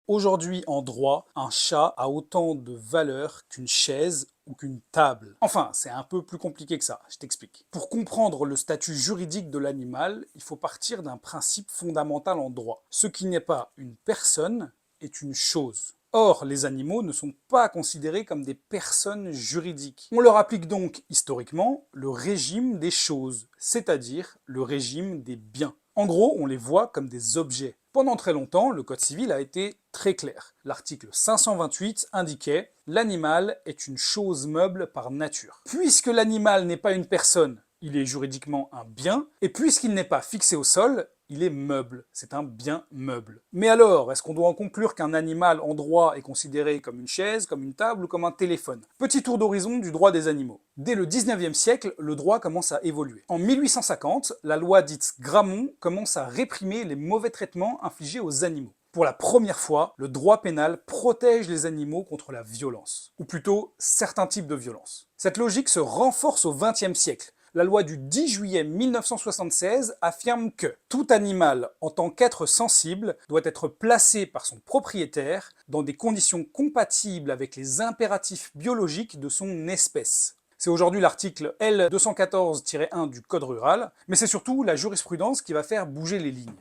Aujourd'hui, en droit, un chat a autant de valeur qu'une chaise ou qu'une table. Enfin, c'est un peu plus compliqué que ça, je t'explique. Pour comprendre le statut juridique de l'animal, il faut partir d'un principe fondamental en droit. Ce qui n'est pas une personne est une chose. Or, les animaux ne sont pas considérés comme des personnes juridiques. On leur applique donc, historiquement, le régime des choses, c'est-à-dire le régime des biens. En gros, on les voit comme des objets. Pendant très longtemps, le Code civil a été très clair. L'article 528 indiquait « L'animal est une chose meuble par nature ». Puisque l'animal n'est pas une personne, il est juridiquement un bien, et puisqu'il n'est pas fixé au sol, il est meuble, c'est un bien meuble. Mais alors, est-ce qu'on doit en conclure qu'un animal en droit est considéré comme une chaise, comme une table ou comme un téléphone? Petit tour d'horizon du droit des animaux. Dès le 19e siècle, le droit commence à évoluer. En 1850, la loi dite Grammont commence à réprimer les mauvais traitements infligés aux animaux. Pour la première fois, le droit pénal protège les animaux contre la violence, ou plutôt certains types de violences. Cette logique se renforce au XXe siècle. La loi du 10 juillet 1976 affirme que tout animal, en tant qu'être sensible, doit être placé par son propriétaire dans des conditions compatibles avec les impératifs biologiques de son espèce. C'est aujourd'hui l'article L214-1 du Code rural, mais c'est surtout la jurisprudence qui va faire bouger les lignes.